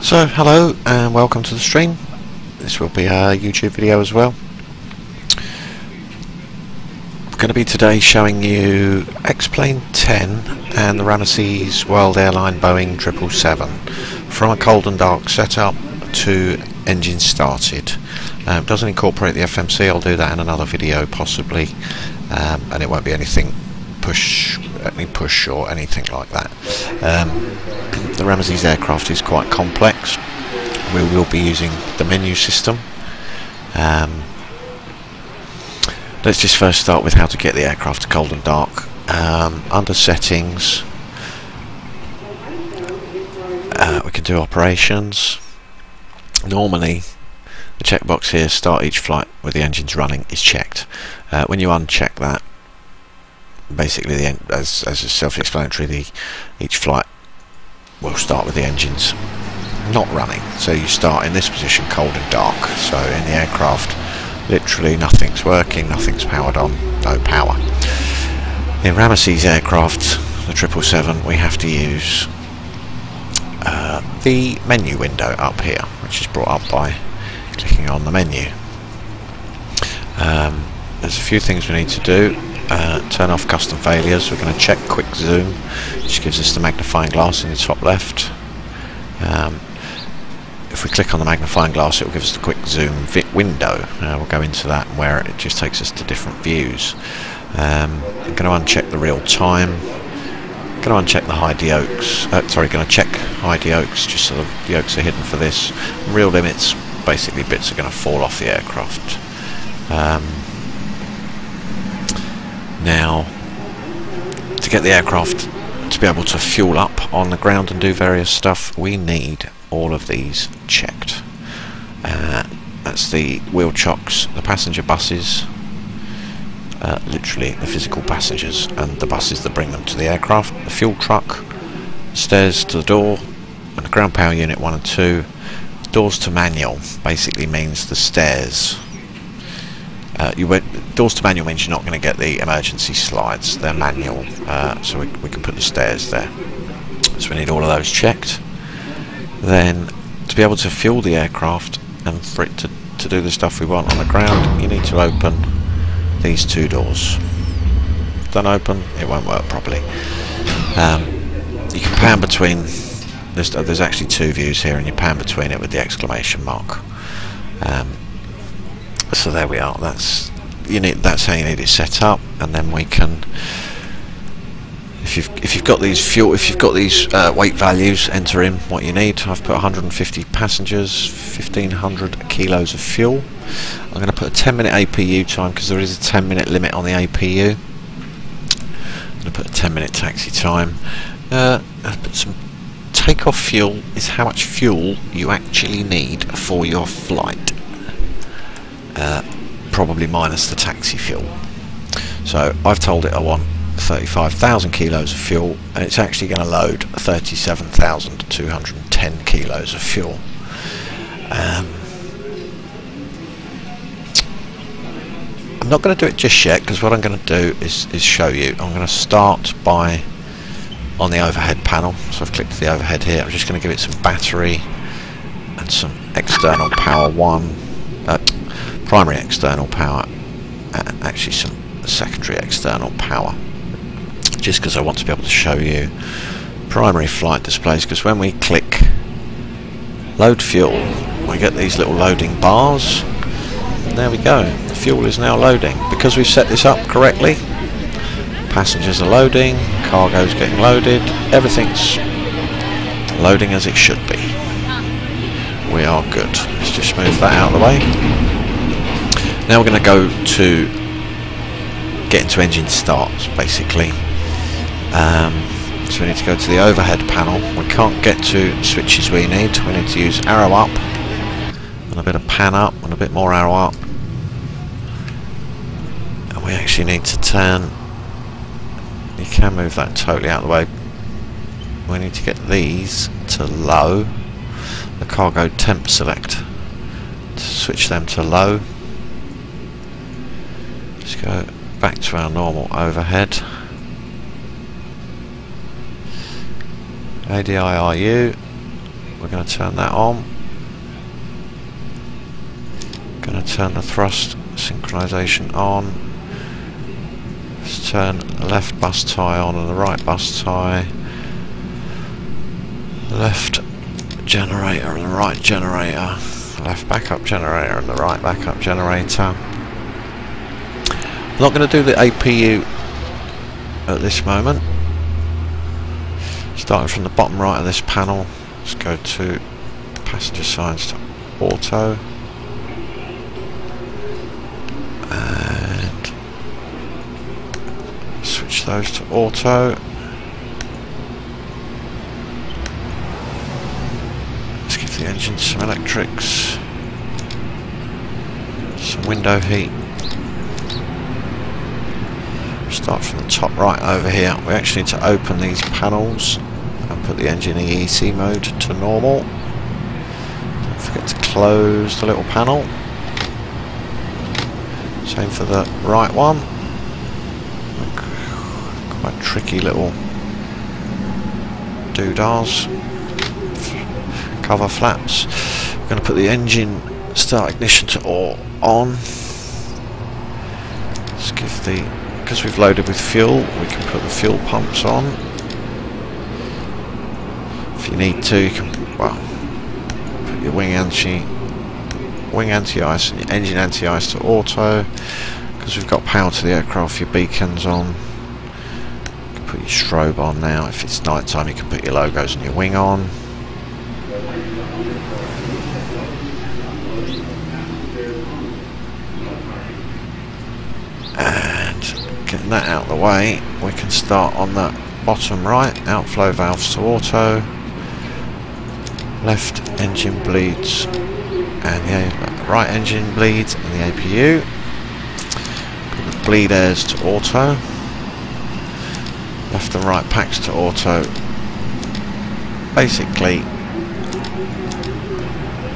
So hello and welcome to the stream. This will be a YouTube video as well. I'm going to be today showing you X-Plane 10 and the Ramzzess World Airline Boeing 777 from a cold and dark setup to engine started. It doesn't incorporate the FMC. I'll do that in another video possibly, and it won't be anything push or anything like that. The Ramzzess aircraft is quite complex. We will be using the menu system. Let's just first start with how to get the aircraft to cold and dark. Under settings, we can do operations. Normally the checkbox here, start each flight with the engines running, is checked. When you uncheck that, basically as is self-explanatory, each flight will start with the engines not running. So you start in this position, cold and dark. So in the aircraft, literally nothing's working, nothing's powered on, no power. In Ramzzess aircraft, the 777, we have to use the menu window up here, which is brought up by clicking on the menu. There's a few things we need to do. Turn off custom failures. We're going to check quick zoom, which gives us the magnifying glass in the top left. If we click on the magnifying glass, it will give us the quick zoom window. We'll go into that, where it just takes us to different views. I'm going to uncheck the real time. I'm going to uncheck the hide yokes. Going to check hide yokes, just so the yokes are hidden for this. Real limits, basically bits are going to fall off the aircraft. Now, to get the aircraft to be able to fuel up on the ground and do various stuff, we need all of these checked. That's the wheel chocks, the passenger buses, literally the physical passengers and the buses that bring them to the aircraft, the fuel truck, stairs to the door, and the ground power unit 1 and 2. Doors to manual basically means the stairs. Doors to manual means you're not going to get the emergency slides. They're manual, so we can put the stairs there. So we need all of those checked. Then, to be able to fuel the aircraft and for it to do the stuff we want on the ground, you need to open these two doors. If they don't open, it won't work properly. You can pan between. There's actually two views here, and you pan between it with the exclamation mark. So there we are. That's how you need it set up, and then we can. If you've got these weight values, enter in what you need. I've put 150 passengers, 1500 kilos of fuel. I'm going to put a 10-minute APU time because there is a 10-minute limit on the APU. I'm going to put a 10-minute taxi time. I'll put some takeoff fuel is how much fuel you actually need for your flight. Probably minus the taxi fuel. So I've told it I want 35,000 kilos of fuel, and it's actually going to load 37,210 kilos of fuel. I'm not going to do it just yet, because what I'm going to do is show you. I'm going to start on the overhead panel. So I've clicked the overhead here. I'm just going to give it some battery and some external power primary external power, and actually some secondary external power, just because I want to be able to show you primary flight displays, because when we click load fuel we get these little loading bars, and there we go, the fuel is now loading. Because we've set this up correctly, passengers are loading, cargo's getting loaded, everything's loading as it should be. We are good. Let's just move that out of the way. Now we're going to go to get into engine starts, basically. So we need to go to the overhead panel. We can't get to switches we need. We need to use arrow up and a bit of pan up and a bit more arrow up. And we actually need to turn. You can move that totally out of the way. We need to get these to low. The cargo temp select. To switch them to low. Just go back to our normal overhead. ADIRU. we're going to turn that on. Going to turn the thrust synchronization on. Let's turn the left bus tie on and the right bus tie. Left generator and the right generator. Left backup generator and the right backup generator. I'm not going to do the APU at this moment. Starting from the bottom right of this panel, let's go to passenger signs to auto. And switch those to auto. Let's give the engine some electrics, some window heat. Start from the top right over here. We actually need to open these panels and put the engine EEC mode to normal. Don't forget to close the little panel. Same for the right one. Quite tricky little doodahs. Cover flaps. We're going to put the engine start ignition to on. Let's give the, because we've loaded with fuel, we can put the fuel pumps on. If you need to, you can, well, put your wing anti-ice and your engine anti-ice to auto. Because we've got power to the aircraft, your beacons on. You can put your strobe on now. If it's night time, you can put your logos and your wing on. Getting that out of the way, we can start on the bottom right, outflow valves to auto, left engine bleeds and the right engine bleeds and the APU, put the bleed airs to auto, left and right packs to auto. Basically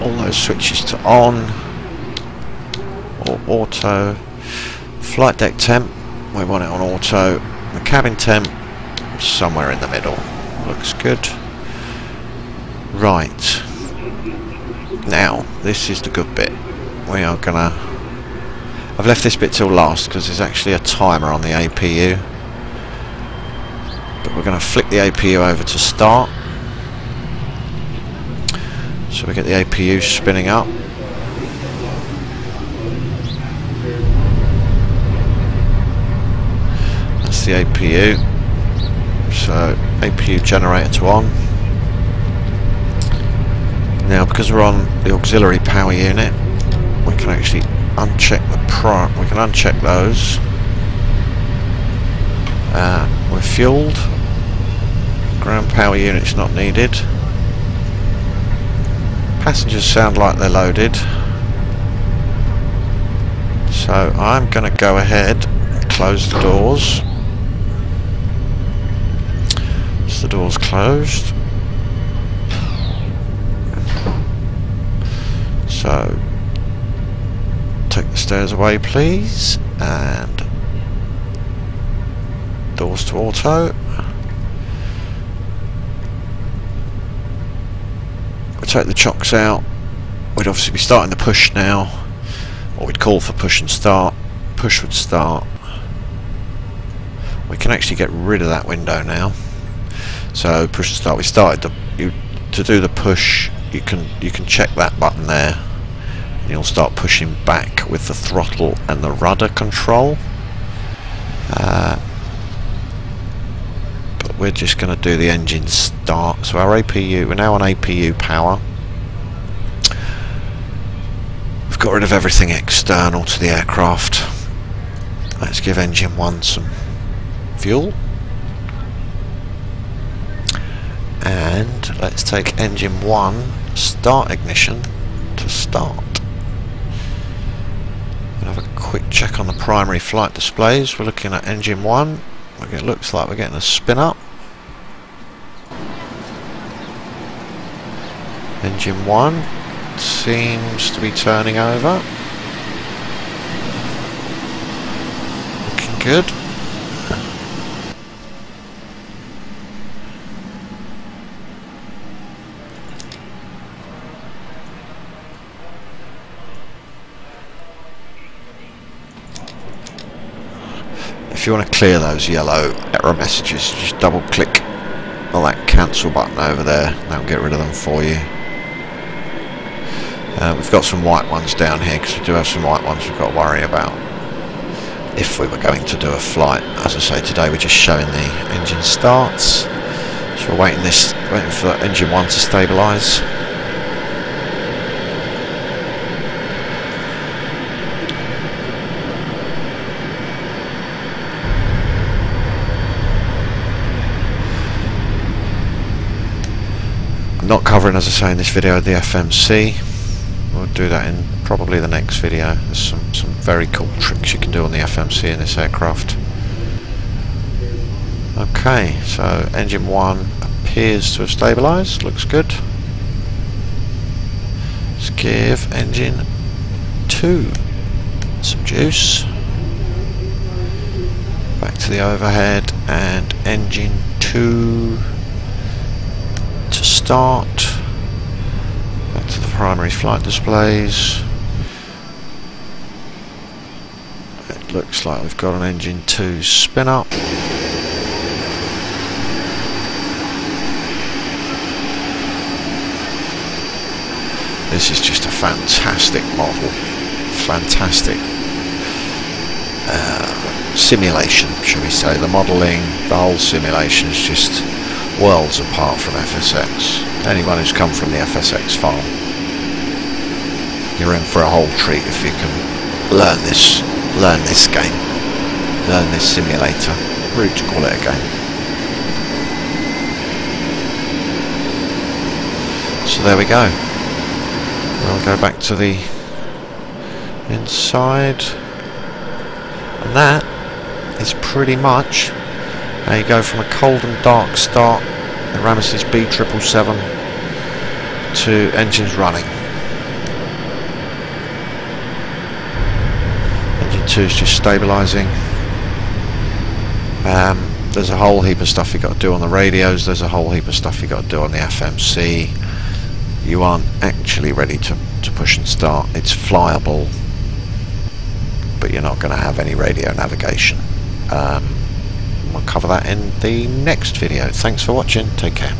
all those switches to on or auto. Flight deck temp, we want it on auto. The cabin temp, somewhere in the middle. Looks good. Right. Now, this is the good bit. We are gonna... I've left this bit till last because there's actually a timer on the APU. But we're gonna flick the APU over to start. So we get the APU spinning up. The APU, so APU generator to on. Now because we're on the auxiliary power unit, we can actually uncheck the we can uncheck those. We're fueled, ground power unit's not needed, passengers sound like they're loaded, so I'm going to go ahead and close the doors. The door's closed, so take the stairs away please, and doors to auto. We take the chocks out. We'd obviously be starting the push now, or we'd call for push and start. Push would start. We can actually get rid of that window now. So push and start. We started to do the push. You can check that button there, and you'll start pushing back with the throttle and the rudder control. But we're just going to do the engine start. So our APU, we're now on APU power. We've got rid of everything external to the aircraft. Let's give engine 1 some fuel. And let's take engine 1 start ignition to start. We'll have a quick check on the primary flight displays. We're looking at engine 1. It looks like we're getting a spin up. Engine 1 seems to be turning over. Looking good. if you want to clear those yellow error messages, just double click on that cancel button over there. That'll get rid of them for you. We've got some white ones down here because we do have some white ones we've got to worry about if we were going to do a flight. As I say, today we're just showing the engine starts, so we're waiting for engine 1 to stabilise. I'm not covering, as I say in this video, the FMC. We'll do that in probably the next video. There's some very cool tricks you can do on the FMC in this aircraft. Okay, so engine 1 appears to have stabilised, looks good. Let's give engine 2 some juice. Back to the overhead, and engine 2 to start. Back to the primary flight displays. It looks like we've got an engine 2 spin up. This is just a fantastic model, fantastic simulation, shall we say. The modelling, the whole simulation is just worlds apart from FSX. Anyone who's come from the FSX farm, you're in for a whole treat if you can learn this game, learn this simulator. Rude to call it a game. So there we go. We'll go back to the inside, and that is pretty much how you go from a cold and dark start at Ramzzess B777 to engines running. Engine 2 is just stabilising. There's a whole heap of stuff you've got to do on the radios, there's a whole heap of stuff you've got to do on the FMC. You aren't actually ready to push and start. It's flyable, but you're not going to have any radio navigation. We'll cover that in the next video. Thanks for watching. Take care.